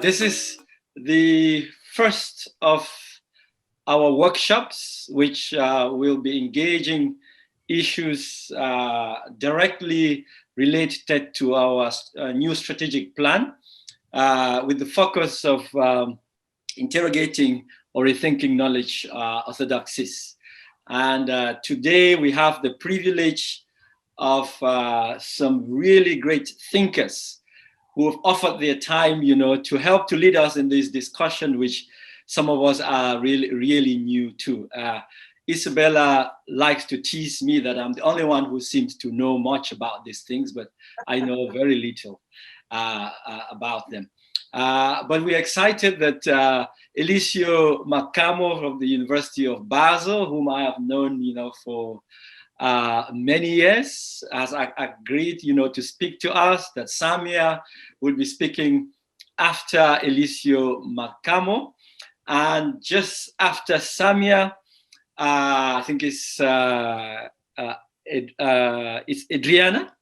This is the first of our workshops, which will be engaging issues directly related to our new strategic plan, with the focus of interrogating or rethinking knowledge orthodoxies. And today we have the privilege of some really great thinkers who have offered their time, to help to lead us in this discussion, which some of us are really new to. Isabella likes to tease me that I'm the only one who seems to know much about these things, but I know very little about them. But we're excited that Eliseo Macamo from the University of Basel, whom I have known, for many years, has agreed, to speak to us, that Samia will be speaking after Eliseo Macamo. And just after Samia, I think it's Adriana,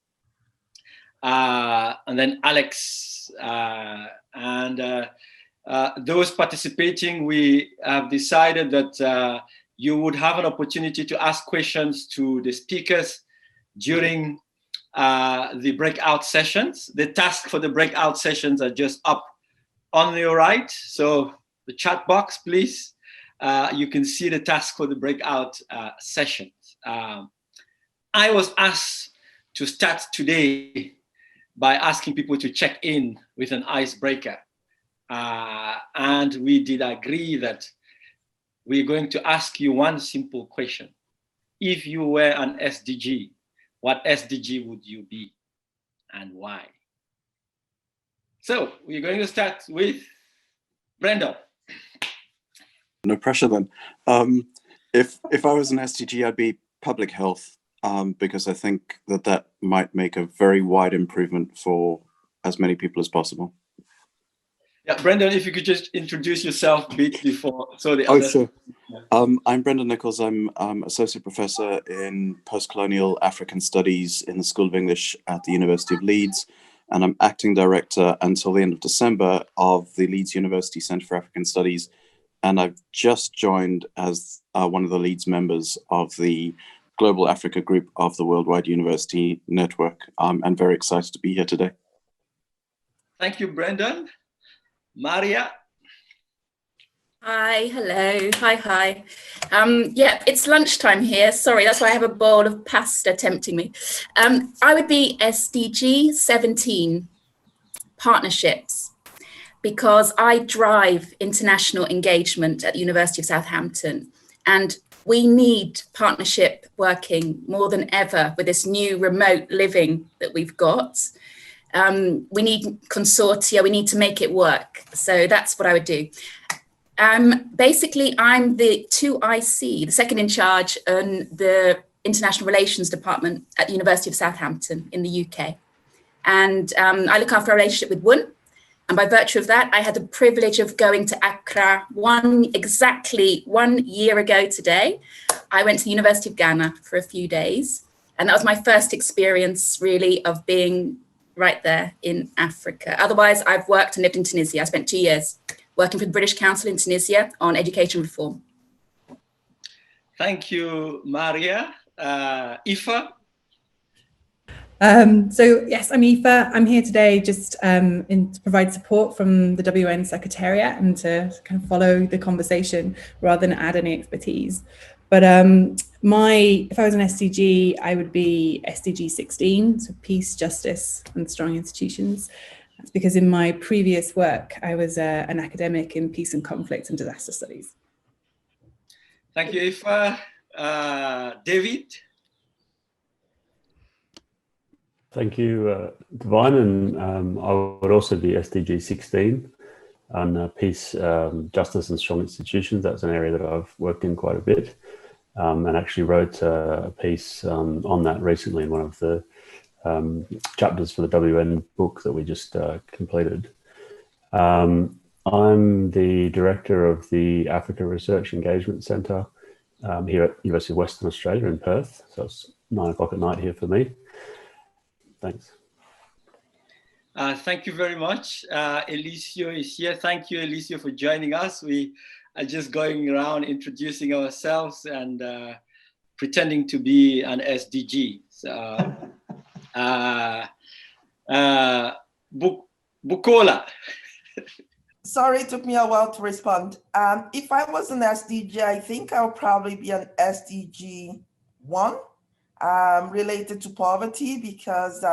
and then Alex, and those participating, we have decided that you would have an opportunity to ask questions to the speakers during the breakout sessions. The task for the breakout sessions are just up on your right. So the chat box, please. You can see the task for the breakout sessions. I was asked to start today by asking people to check in with an icebreaker. And we did agree that we're going to ask you one simple question. If you were an SDG, what SDG would you be and why? So we're going to start with Brenda. No pressure then. If I was an SDG, I'd be public health, because I think that might make a very wide improvement for as many people as possible. Yeah, Brendan, if you could just introduce yourself a bit before, so the others. Sure. I'm Brendan Nichols. I'm Associate Professor in Postcolonial African Studies in the School of English at the University of Leeds, and I'm Acting Director until the end of December of the Leeds University Centre for African Studies, and I've just joined as one of the Leeds members of the Global Africa Group of the Worldwide University Network. I'm very excited to be here today. Thank you, Brendan. Maria. Hi, hello, hi. Yeah, it's lunchtime here. Sorry, that's why I have a bowl of pasta tempting me. I would be SDG 17, partnerships, because I drive international engagement at the University of Southampton, and we need partnership working more than ever with this new remote living that we've got. We need consortia, we need to make it work. So that's what I would do. Basically, I'm the 2IC, the second in charge on the International Relations Department at the University of Southampton in the UK. And I look after our relationship with WUN. And by virtue of that, I had the privilege of going to Accra exactly 1 year ago today. I went to the University of Ghana for a few days. And that was my first experience really of being right there in Africa. Otherwise, I've worked and lived in Tunisia. I spent 2 years working for the British Council in Tunisia on education reform. Thank you, Maria. Aoife? So yes, I'm Aoife. I'm here today just to provide support from the WUN Secretariat and to kind of follow the conversation rather than add any expertise. But if I was an SDG, I would be SDG 16, so peace, justice, and strong institutions. That's because in my previous work, I was an academic in peace and conflict and disaster studies. Thank you, Aoife. David? Thank you, Divine, and I would also be SDG 16 on peace, justice and strong institutions. That's an area that I've worked in quite a bit, and actually wrote a piece on that recently in one of the chapters for the WN book that we just completed. I'm the director of the Africa Research Engagement Centre here at University of Western Australia in Perth, so it's 9 o'clock at night here for me. Thanks. Thank you very much. Elisio is here. Thank you, Elisio, for joining us. We are just going around introducing ourselves and pretending to be an SDG. So, Bukola. Sorry, it took me a while to respond. If I was an SDG, I think I'll probably be an SDG 1 related to poverty, because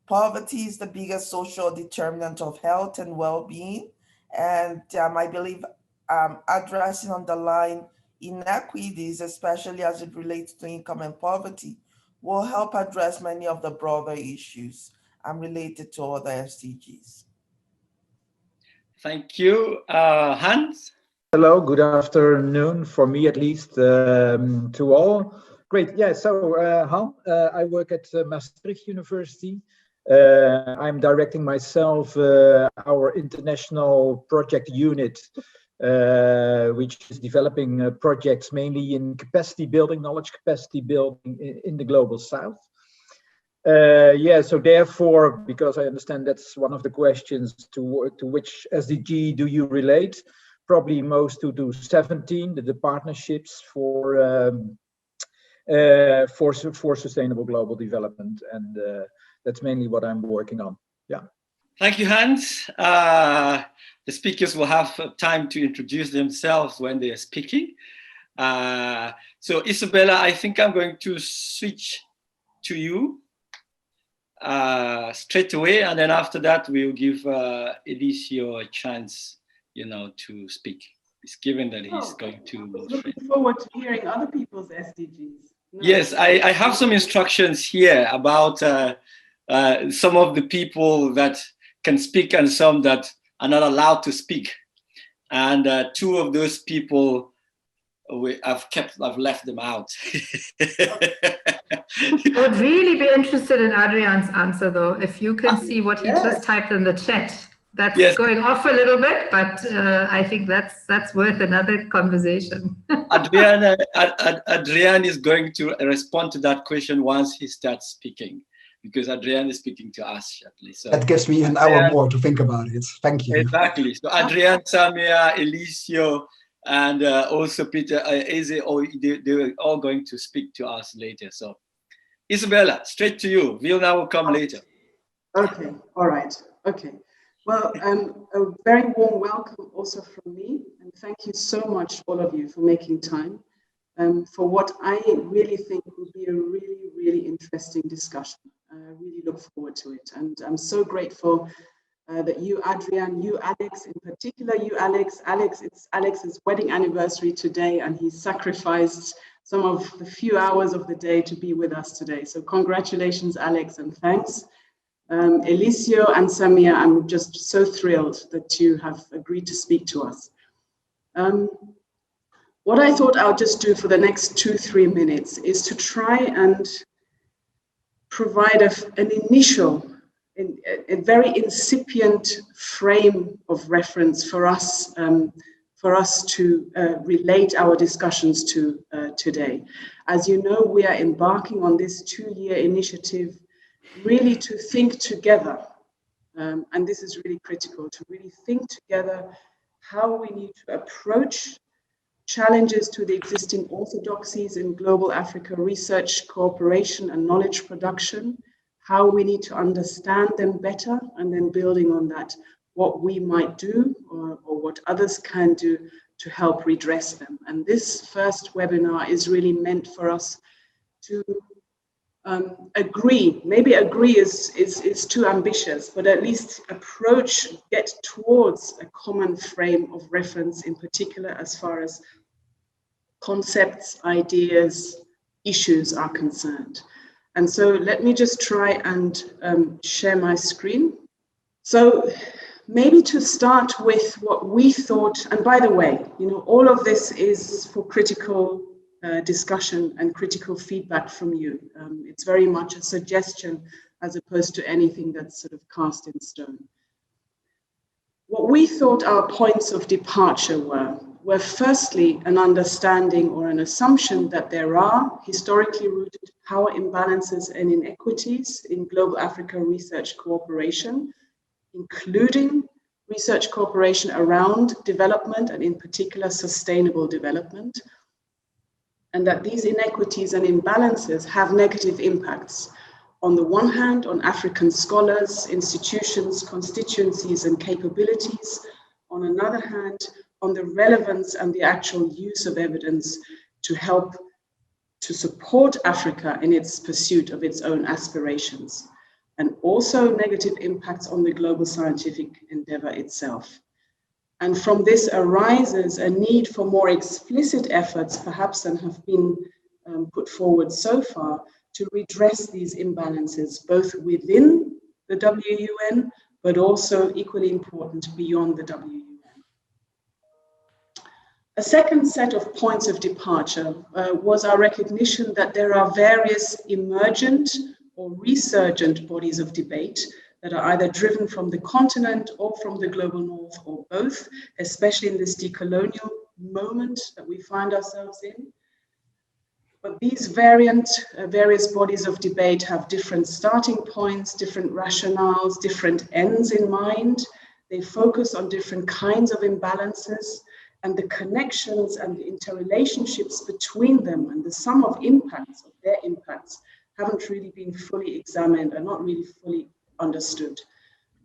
poverty is the biggest social determinant of health and well-being. And I believe addressing underlying inequities, especially as it relates to income and poverty, will help address many of the broader issues related to other SDGs. Thank you. Hans? Hello, good afternoon, for me at least, to all. Great, yeah, so Han, I work at Maastricht University. I'm directing myself our international project unit, which is developing projects mainly in capacity building, knowledge capacity building in the global south. Yeah, so therefore, because I understand that's one of the questions, to which SDG do you relate? Probably most to 17, the partnerships for sustainable global development, and that's mainly what I'm working on. Yeah. Thank you, Hans. The speakers will have time to introduce themselves when they are speaking. So Isabella, I think I'm going to switch to you straight away, and then after that we'll give Elisio a chance, to speak. It's given that he's going to. Looking forward to hearing other people's SDGs. No. Yes, I have some instructions here about some of the people that can speak and some that are not allowed to speak, and two of those people I've left them out. I would really be interested in Adrian's answer, though, if you can see what he just typed in the chat. That's going off a little bit, but I think that's worth another conversation. Adrian is going to respond to that question once he starts speaking, because Adrian is speaking to us shortly. So that gives me an hour more to think about it. Thank you. Exactly. So Adrian, Samia, Elisio, and also Peter, Eze, they're all going to speak to us later. So Isabella, straight to you. Vilna will come later. Okay, all right, okay. Well, a very warm welcome also from me, and thank you so much, all of you, for making time for what I really think will be a really, really interesting discussion. I really look forward to it, and I'm so grateful that you, Adrian, you, Alex, in particular, you, Alex, it's Alex's wedding anniversary today, and he sacrificed some of the few hours of the day to be with us today. So congratulations, Alex, and thanks. Elisio and Samia, I'm just so thrilled that you have agreed to speak to us. What I thought I'll just do for the next 2-3 minutes is to try and provide an initial, a very incipient frame of reference for us to relate our discussions to today. As you know, we are embarking on this 2-year initiative really to think together, and this is really critical, to really think together how we need to approach challenges to the existing orthodoxies in global Africa research, cooperation, and knowledge production, how we need to understand them better, and then building on that, what we might do or what others can do to help redress them. And this first webinar is really meant for us to agree, maybe agree is too ambitious, but at least approach, get towards a common frame of reference, in particular as far as concepts, ideas, issues are concerned. And so let me just try and share my screen. So maybe to start with what we thought, and by the way, all of this is for critical discussion and critical feedback from you. It's very much a suggestion as opposed to anything that's sort of cast in stone. What we thought our points of departure were firstly an understanding or an assumption that there are historically rooted power imbalances and inequities in global Africa research cooperation, including research cooperation around development and in particular sustainable development, and that these inequities and imbalances have negative impacts on the one hand on African scholars, institutions, constituencies and capabilities, on another hand on the relevance and the actual use of evidence to help to support Africa in its pursuit of its own aspirations, and also negative impacts on the global scientific endeavor itself. And from this arises a need for more explicit efforts, perhaps, than have been put forward so far, to redress these imbalances, both within the WUN, but also equally important beyond the WUN. A second set of points of departure was our recognition that there are various emergent or resurgent bodies of debate that are either driven from the continent or from the global north, or both, especially in this decolonial moment that we find ourselves in. But these various bodies of debate have different starting points, different rationales, different ends in mind. They focus on different kinds of imbalances, and the connections and the interrelationships between them and the sum of impacts of their impacts haven't really been fully examined and not really fully understood.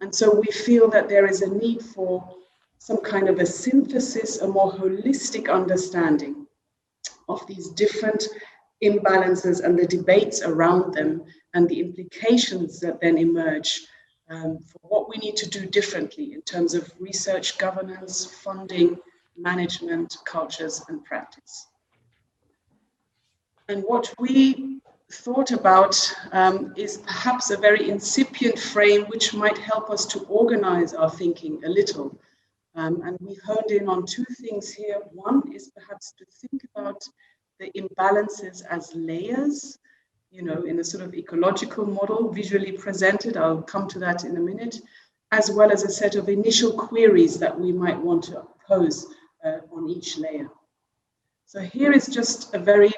And so we feel that there is a need for some kind of a synthesis, a more holistic understanding of these different imbalances and the debates around them and the implications that then emerge for what we need to do differently in terms of research, governance, funding, management, cultures, and practice. And what we thought about is perhaps a very incipient frame which might help us to organize our thinking a little. And we honed in on two things here. One is perhaps to think about the imbalances as layers, you know, in a sort of ecological model, visually presented. I'll come to that in a minute, as well as a set of initial queries that we might want to pose on each layer. So here is just a very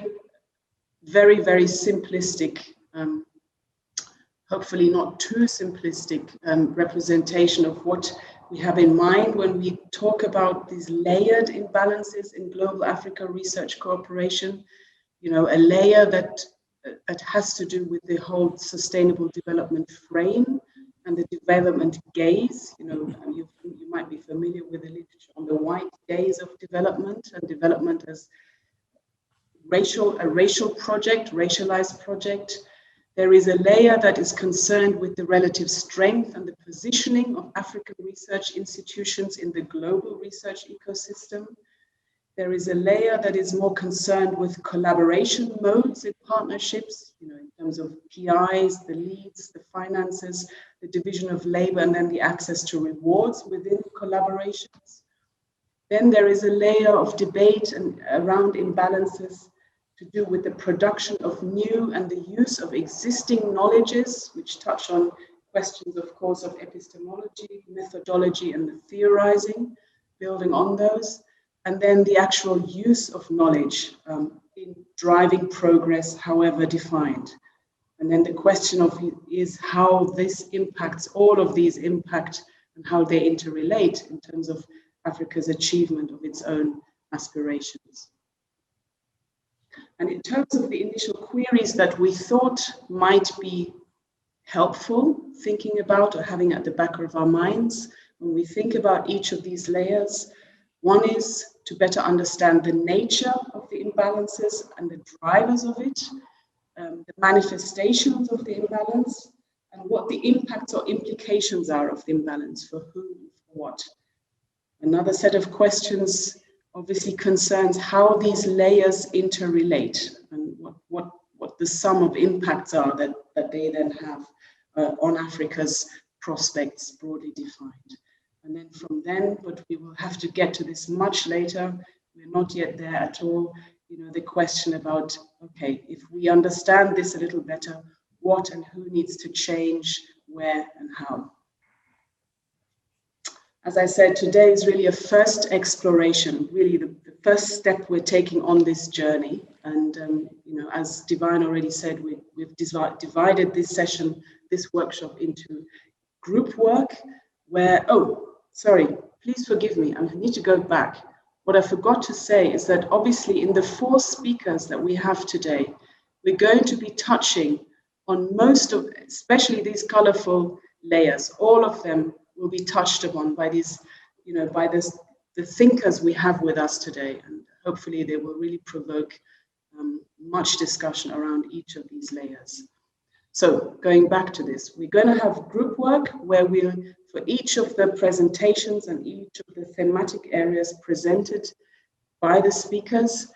simplistic, hopefully not too simplistic representation of what we have in mind when we talk about these layered imbalances in global Africa research cooperation. You know, a layer that has to do with the whole sustainable development frame and the development gaze. You know, you might be familiar with the literature on the white gaze of development, and development as a racial project, racialized project. There is a layer that is concerned with the relative strength and the positioning of African research institutions in the global research ecosystem. There is a layer that is more concerned with collaboration modes in partnerships, you know, in terms of PIs, the leads, the finances, the division of labor, and then the access to rewards within collaborations. Then there is a layer of debate and around imbalances to do with the production of new and the use of existing knowledges, which touch on questions, of course, of epistemology, methodology, and the theorizing, building on those. And then the actual use of knowledge in driving progress, however defined. And then the question of is how this impacts, all of these impact and how they interrelate in terms of Africa's achievement of its own aspirations. And in terms of the initial queries that we thought might be helpful thinking about or having at the back of our minds, when we think about each of these layers, one is to better understand the nature of the imbalances and the drivers of it, the manifestations of the imbalance, and what the impacts or implications are of the imbalance, for whom, for what. Another set of questions obviously concerns how these layers interrelate and what the sum of impacts are that they then have on Africa's prospects broadly defined. And then from then, but we will have to get to this much later, we're not yet there at all, you know, the question about, okay, if we understand this a little better, what and who needs to change, where and how. As I said, today is really a first exploration, really the first step we're taking on this journey. And, you know, as Divine already said, we've divided this session, this workshop into group work where, oh, sorry, please forgive me, I need to go back. What I forgot to say is that obviously in the 4 speakers that we have today, we're going to be touching on most of, especially these colorful layers. All of them will be touched upon by these, by the thinkers we have with us today. And hopefully they will really provoke much discussion around each of these layers. So going back to this, we're going to have group work where we'll, for each of the presentations and each of the thematic areas presented by the speakers,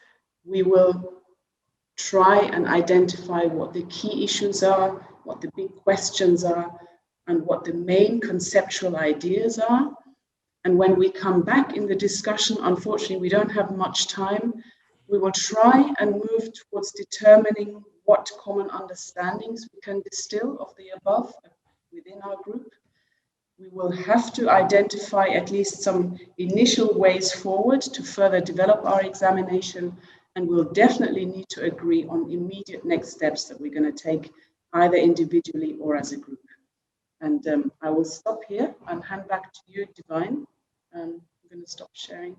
we will try and identify what the key issues are, what the big questions are, and what the main conceptual ideas are. And when we come back in the discussion, unfortunately, we don't have much time. We will try and move towards determining what common understandings we can distill of the above within our group. We will have to identify at least some initial ways forward to further develop our examination, and we'll definitely need to agree on immediate next steps that we're going to take either individually or as a group. And I will stop here and hand back to you, Divine. I'm going to stop sharing.